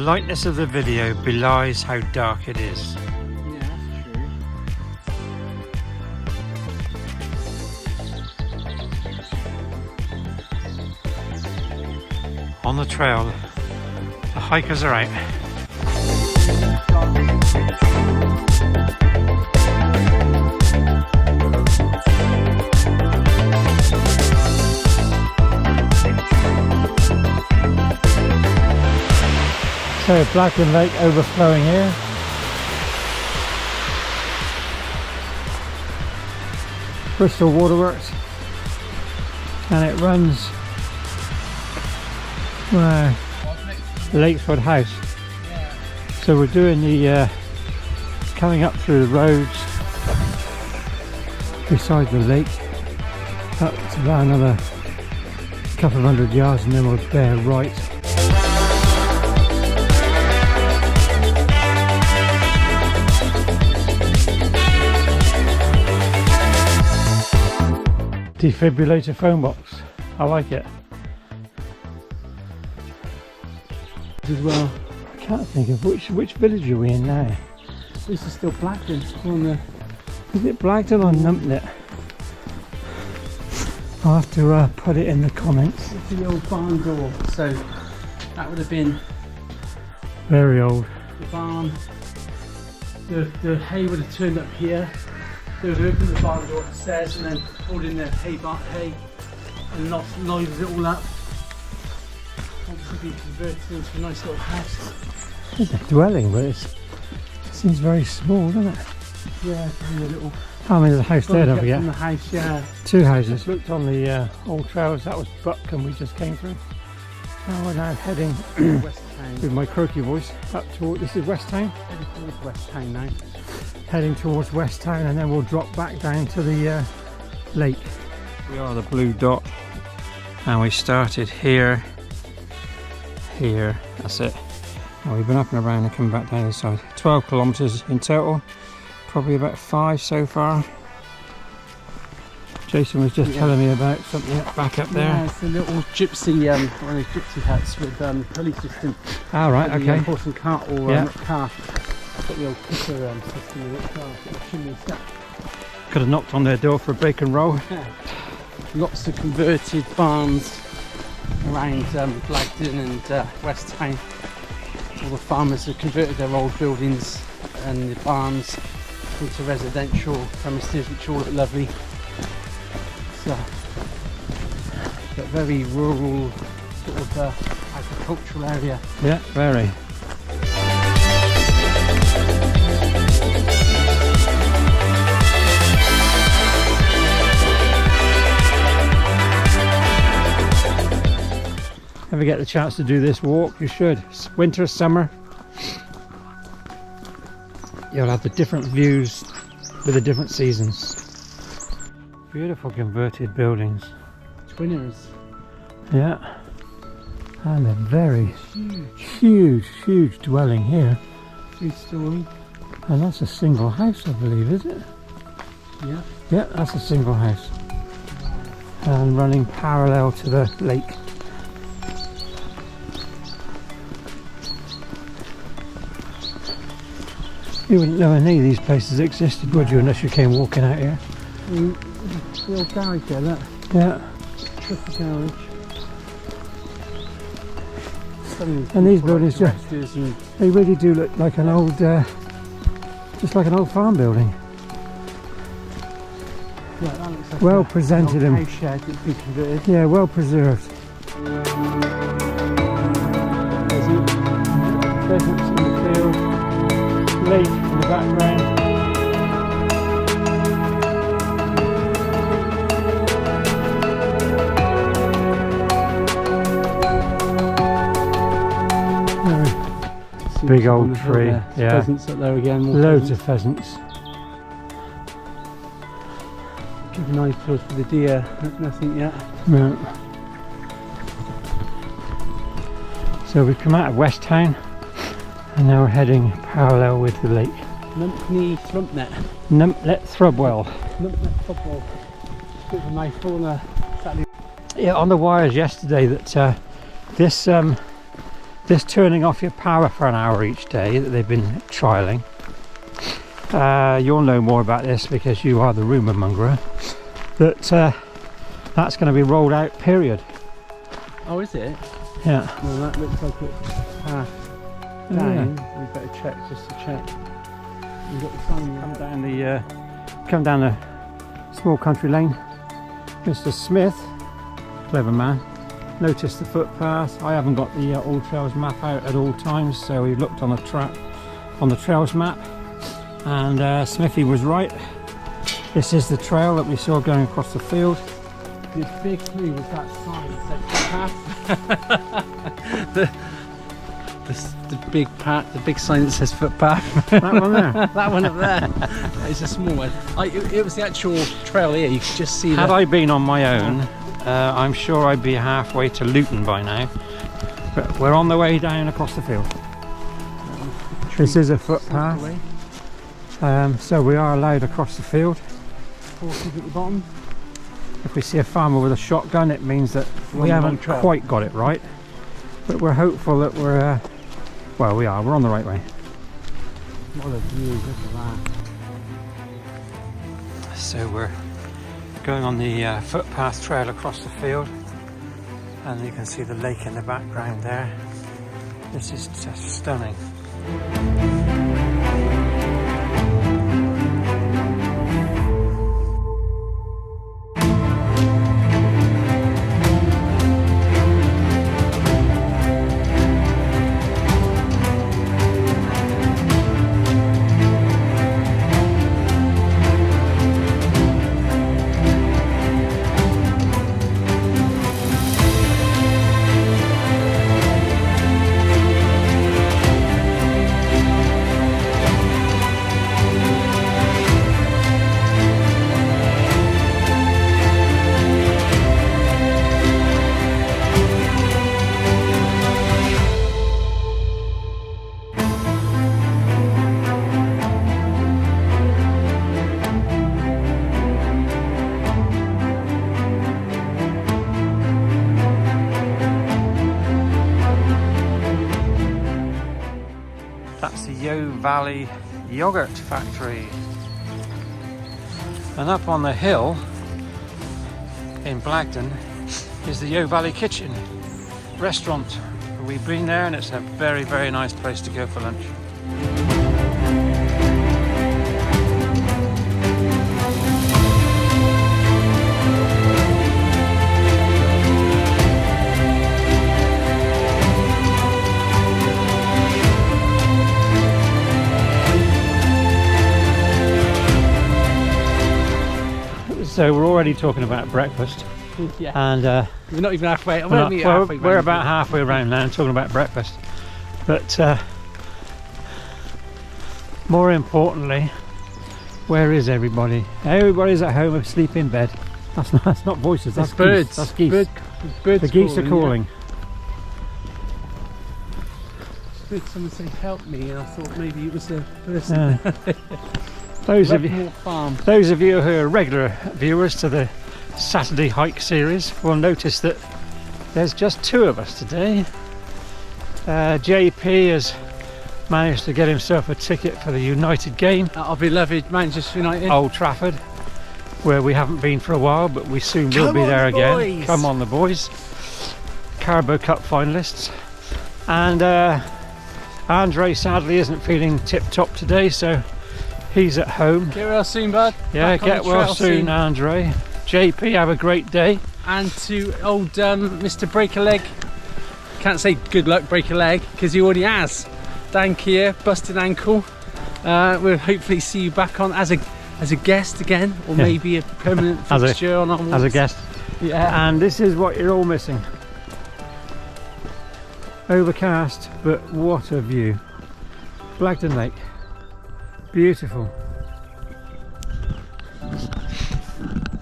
lightness of the video belies how dark it is. Yeah, that's true. On the trail, the hikers are out. So Blagdon Lake overflowing here. Bristol Waterworks, and it runs Lakeswood House. Yeah. So we're doing the coming up through the roads beside the lake. That's about another couple of 100 yards and then we'll bear right. Defibrillator phone box. I like it. As well. I can't think of which village are we in now. This is still Blagdon. On the... Is it Blagdon or Numpnet? I'll have to put it in the comments. It's the old barn door, so that would have been Very old. the barn. The hay would have turned up here. They would have opened the barn door upstairs and then pulled in their hay and loaded it all up. Obviously been converted into a nice little house. It's a dwelling, but it seems very small, doesn't it? Yeah, it's a little... I mean, there's a house there, don't forget. From the house, yeah. Two houses. Looked on the AllTrails, that was Buckham we just came through. Now we're now heading West Town. with my croaky voice up toward, this is West Town? Heading towards West Town now. Heading towards West Town and then we'll drop back down to the lake. We are the blue dot and we started here, that's it. Well, we've been up and around and come back down this side. 12 kilometres in total, probably about 5 so far. Jason was just telling me about something back up there. Yeah, it's a little gypsy, one of those gypsy huts with pulley system. Ah, right, okay. Horse and cart or Yeah. not car. Got the old cooker system in it, car, chimney stack. Could have knocked on their door for a bacon roll. Lots of converted barns around Blagdon and West Town. All the farmers have converted their old buildings and the barns into residential premises, which all look lovely. So, but very rural, sort of agricultural area. Yeah, very. Ever get the chance to do this walk, you should. Winter, summer, you'll have the different views with the different seasons. Beautiful converted buildings. Twinners. Yeah. And a very huge dwelling here. 3-storey. And that's a single house, I believe, is it? Yeah. Yeah, that's a single house. And running parallel to the lake. You wouldn't know any of these places existed, would you, unless you came walking out here? The old garage there, look. Yeah. Triple garage. And these buildings, they really do look like an old, just like an old farm building. Yeah, that looks like well presented and house shed that's been converted. Yeah, well preserved. Pheasants in the field, lake in the background. Big old tree, yeah. Pheasants up there again. Loads of pheasants. Keep an eye peeled for the deer, nothing yet. No. So we've come out of West Town and now we're heading parallel with the lake. Numpney Thrumpnet. Numpnet Thrubwell. Numpnet Thrubwell. Bit of a mouthful on a Saturday. Yeah, on the wires yesterday that this this turning off your power for an hour each day that they've been trialling. You'll know more about this because you are the rumour mongerer. That's going to be rolled out, period. Oh, is it? Yeah. Well, that looks like it's half down. We better check just to check. We've got the sign. Come down the small country lane. Mr. Smith, clever man, noticed the footpath. I haven't got the AllTrails map out at all times, so we looked on the trails map, and Smithy was right. This is the trail that we saw going across the field. The big clue was that sign that said footpath. The big sign that says footpath. That one there. That one up there. It's a small one. It was the actual trail here. You could just see. Had I been on my own, I'm sure I'd be halfway to Luton by now. But we're on the way down across the field. This is a footpath. So we are allowed across the field. Horses at the bottom. If we see a farmer with a shotgun, it means that we haven't quite got it right. But we're hopeful that we're we're on the right way. What a view, look at that. So we're going on the footpath trail across the field, and you can see the lake in the background there. This is just stunning. That's the Valley Yogurt Factory. And up on the hill in Blagdon is the Yo Valley Kitchen restaurant. We've been there and it's a very, very nice place to go for lunch. So we're already talking about breakfast. Yeah. And we're not even halfway. We're about halfway around now and talking about breakfast. But more importantly, where is everybody? Everybody's at home asleep in bed. That's not voices. That's birds. Geese. That's geese. Birds the geese are calling. Yeah. Someone say help me, and I thought maybe it was a person. Those of you who are regular viewers to the Saturday hike series will notice that there's just two of us today. JP has managed to get himself a ticket for the United game at our beloved Manchester United, Old Trafford, where we haven't been for a while, but we soon will be there again. Come on the boys. Carabao Cup finalists. And Andre sadly isn't feeling tip top today, so he's at home. Get well soon, bud. Yeah, get well soon, Andre. JP, have a great day. And to old Mr. Break a Leg, can't say good luck, break a leg, because he already has. Dan Keir, busted ankle. We'll hopefully see you back on as a guest again, or maybe a permanent fixture on our walls. As a guest. Yeah. And this is what you're all missing. Overcast, but what a view. Blagdon Lake. Beautiful.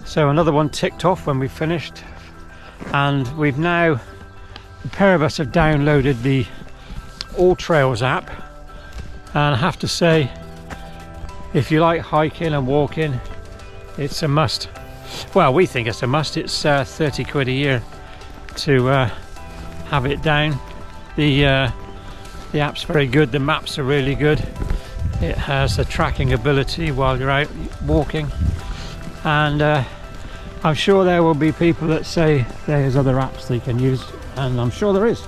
So another one ticked off when we finished, and we've now, a pair of us have downloaded the AllTrails app, and I have to say, if you like hiking and walking, it's a must. Well, we think it's a must. It's 30 quid a year to have it down. the app's very good. The maps are really good. It has a tracking ability while you're out walking, and I'm sure there will be people that say there's other apps they can use, and I'm sure there is.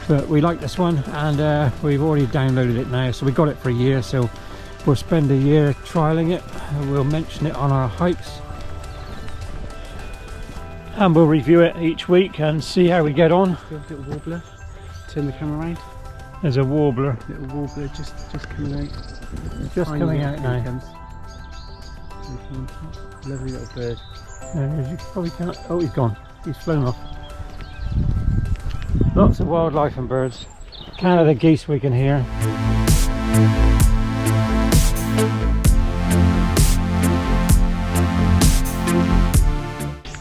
But we like this one, and we've already downloaded it now, so we got it for a year, so we'll spend a year trialing it, and we'll mention it on our hikes, and we'll review it each week and see how we get on. Little warbler. Turn the camera around. There's a warbler. Little warbler just coming out. Just coming out now. Comes. Lovely little bird. Oh, we can't. Oh, he's gone. He's flown off. Lots of wildlife and birds. Canada geese we can hear.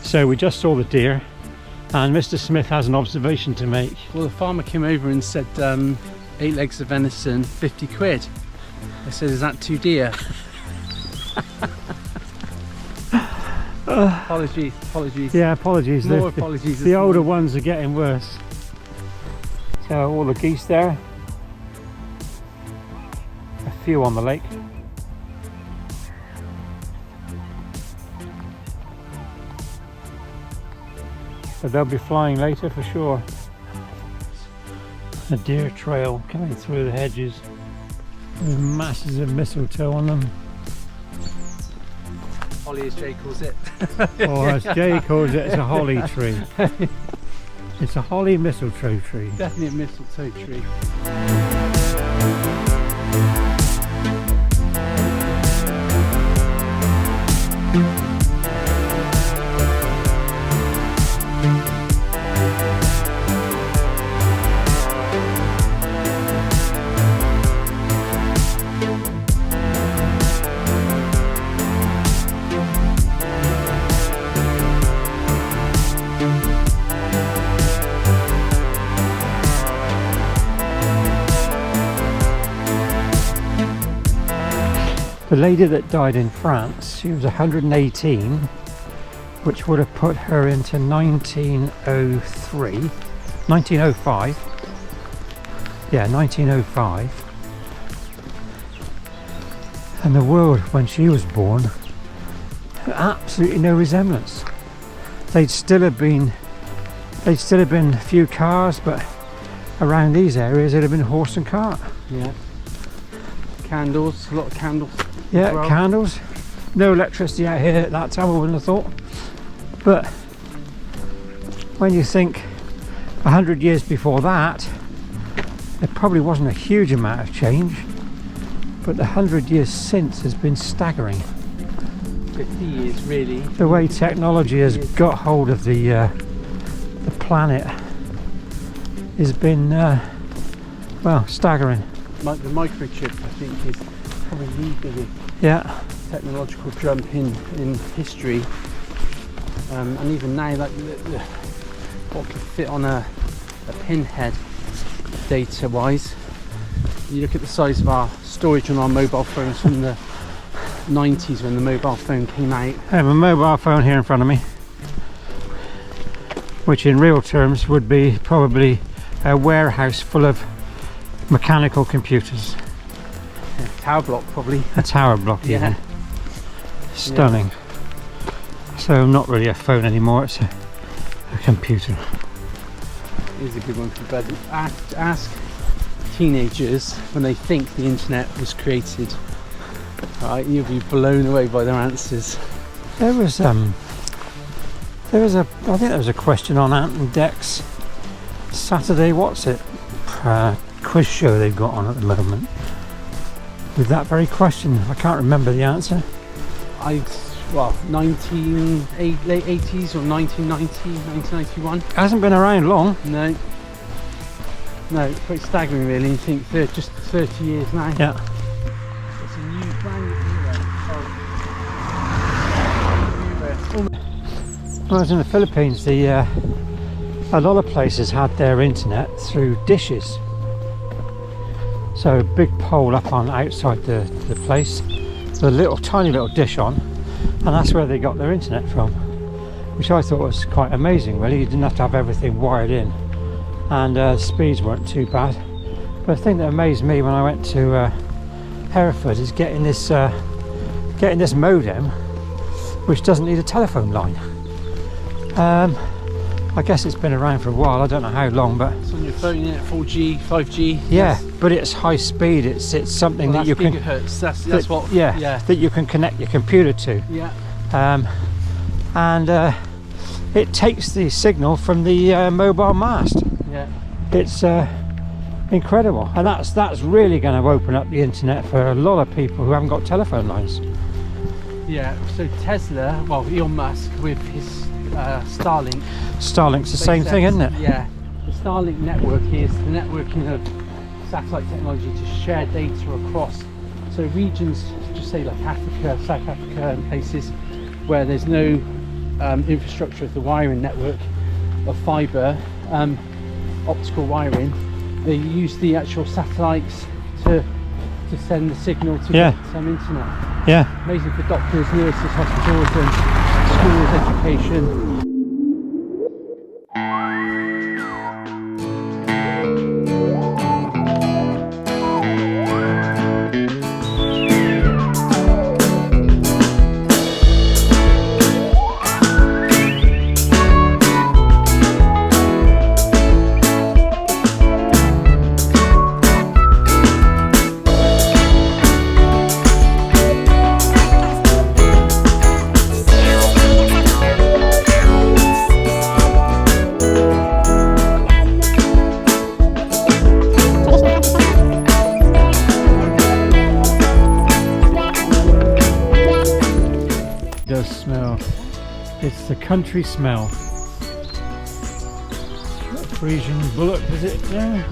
So we just saw the deer, and Mr. Smith has an observation to make. Well, the farmer came over and said 8 legs of venison, 50 quid. I said, is that too dear? Apologies. Yeah, apologies. More apologies. The older ones are getting worse. So all the geese there. A few on the lake. But they'll be flying later for sure. A deer trail coming through the hedges with masses of mistletoe on them. Holly, as Jay calls it. Or as Jay calls it, it's a holly tree. It's a holly mistletoe tree. Definitely a mistletoe tree. The lady that died in France, she was 118, which would have put her into 1905. Yeah, 1905. And the world when she was born, absolutely no resemblance. They'd still have been a few cars, but around these areas it'd have been horse and cart. Yeah. Candles, a lot of candles. Yeah, well. Candles. No electricity out here at that time, I wouldn't have thought. But when you think 100 years before that, there probably wasn't a huge amount of change. But the 100 years since has been staggering. 50 years, really. The way technology has got hold of the planet has been, well, staggering. The microchip, I think, is probably the biggest technological jump in history, and even now, like what could fit on a pinhead, data-wise. You look at the size of our storage on our mobile phones from the 90s when the mobile phone came out. I have a mobile phone here in front of me, which in real terms would be probably a warehouse full of mechanical computers. Yeah, tower block, probably. A tower block, yeah. Stunning. Yeah. So not really a phone anymore, it's a computer. Here's a good one for bed. Ask teenagers when they think the internet was created. Right, you'll be blown away by their answers. I think there was a question on Ant and Dec's Saturday, what's it? Quiz show they've got on at the moment with that very question. I can't remember the answer. Late 80s or 1990, 1991. It hasn't been around long. No, it's quite staggering really. You think just 30 years now. Yeah. It's a new brand new. When I was in the Philippines, a lot of places had their internet through dishes. So a big pole up on outside the place, with a tiny little dish on, and that's where they got their internet from, which I thought was quite amazing really. You didn't have to have everything wired in. and speeds weren't too bad. But the thing that amazed me when I went to Hereford is getting this modem, which doesn't need a telephone line. I guess it's been around for a while. I don't know how long, but It's on your phone, isn't it? 4G, 5G. yeah, Yes. but it's high speed. It's something Well, that you that's can gigahertz. That's what. yeah, that you can connect your computer to. Yeah. And it takes the signal from the mobile mast. Yeah. It's incredible, and that's really going to open up the internet for a lot of people who haven't got telephone lines. Yeah. So Tesla, well, Elon Musk with his Starlink. Starlink's the same thing, isn't it? Yeah. The Starlink network is the networking of satellite technology to share data across. So regions, just say like Africa, South Africa, and places where there's no infrastructure of the wiring network of fibre, optical wiring, they use the actual satellites to send the signal to get some internet. Yeah. Amazing for doctors, nurses, hospitals and schools, education. Does smell. It's the country smell. Frisian bullock, is it there?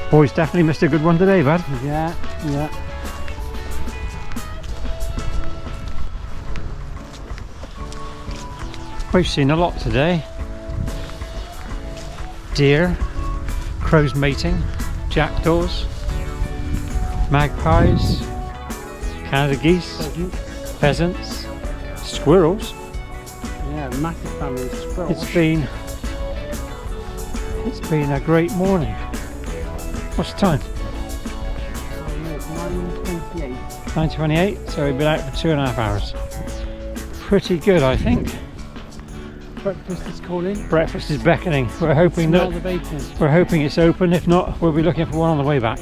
Boys definitely missed a good one today, bud. Yeah, yeah. We've seen a lot today. Deer, crows mating, jackdaws, magpies, Canada geese, pheasants, squirrels. Yeah, massive family of squirrels. It's been a great morning. What's the time? 9:28. 9:28, so we've been out for 2.5 hours. Pretty good, I think. Breakfast is calling. Breakfast is beckoning. We're hoping Smell the bacon. it's open. If not, we'll be looking for one on the way back.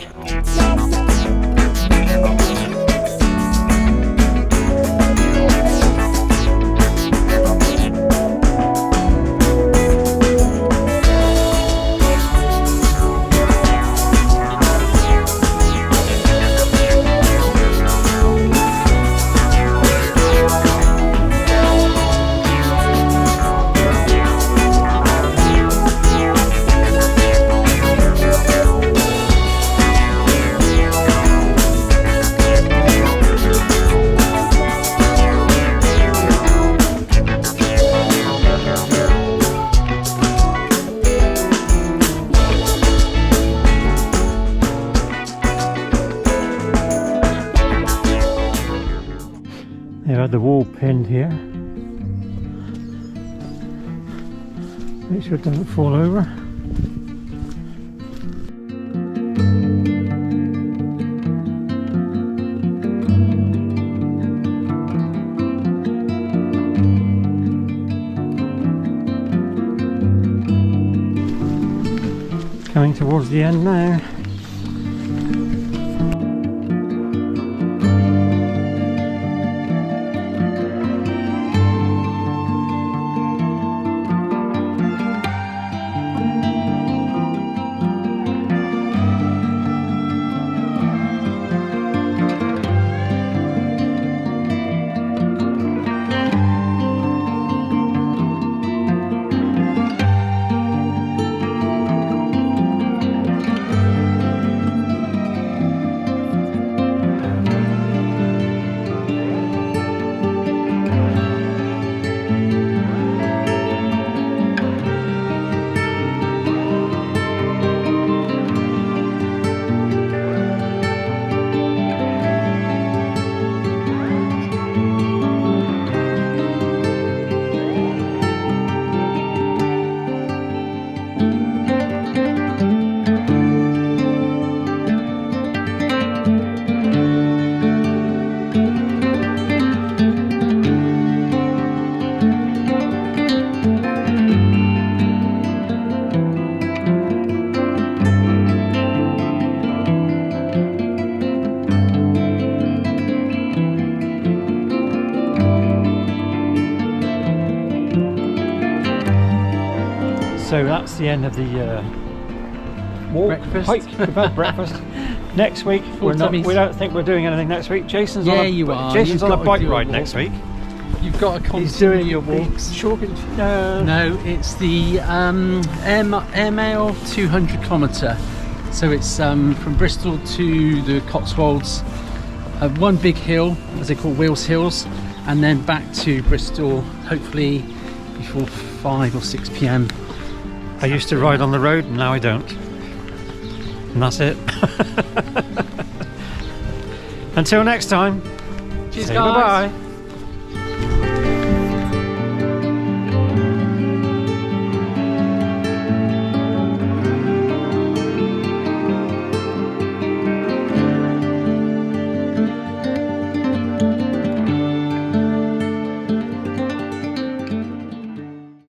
They've had the wall pinned here. Make sure it doesn't fall over. Coming towards the end now. So that's the end of the walk. Breakfast. Hike. We've had breakfast. Next week, we don't think we're doing anything next week. Jason's on a bike ride next week. You've got to continue He's doing your walks. No, it's the Air Mail 200 kilometre. So it's from Bristol to the Cotswolds, one big hill, as they call Wheels Hills, and then back to Bristol, hopefully before 5 or 6 p.m. I used to ride on the road, and now I don't. And that's it. Until next time. Cheers, say guys. bye-bye.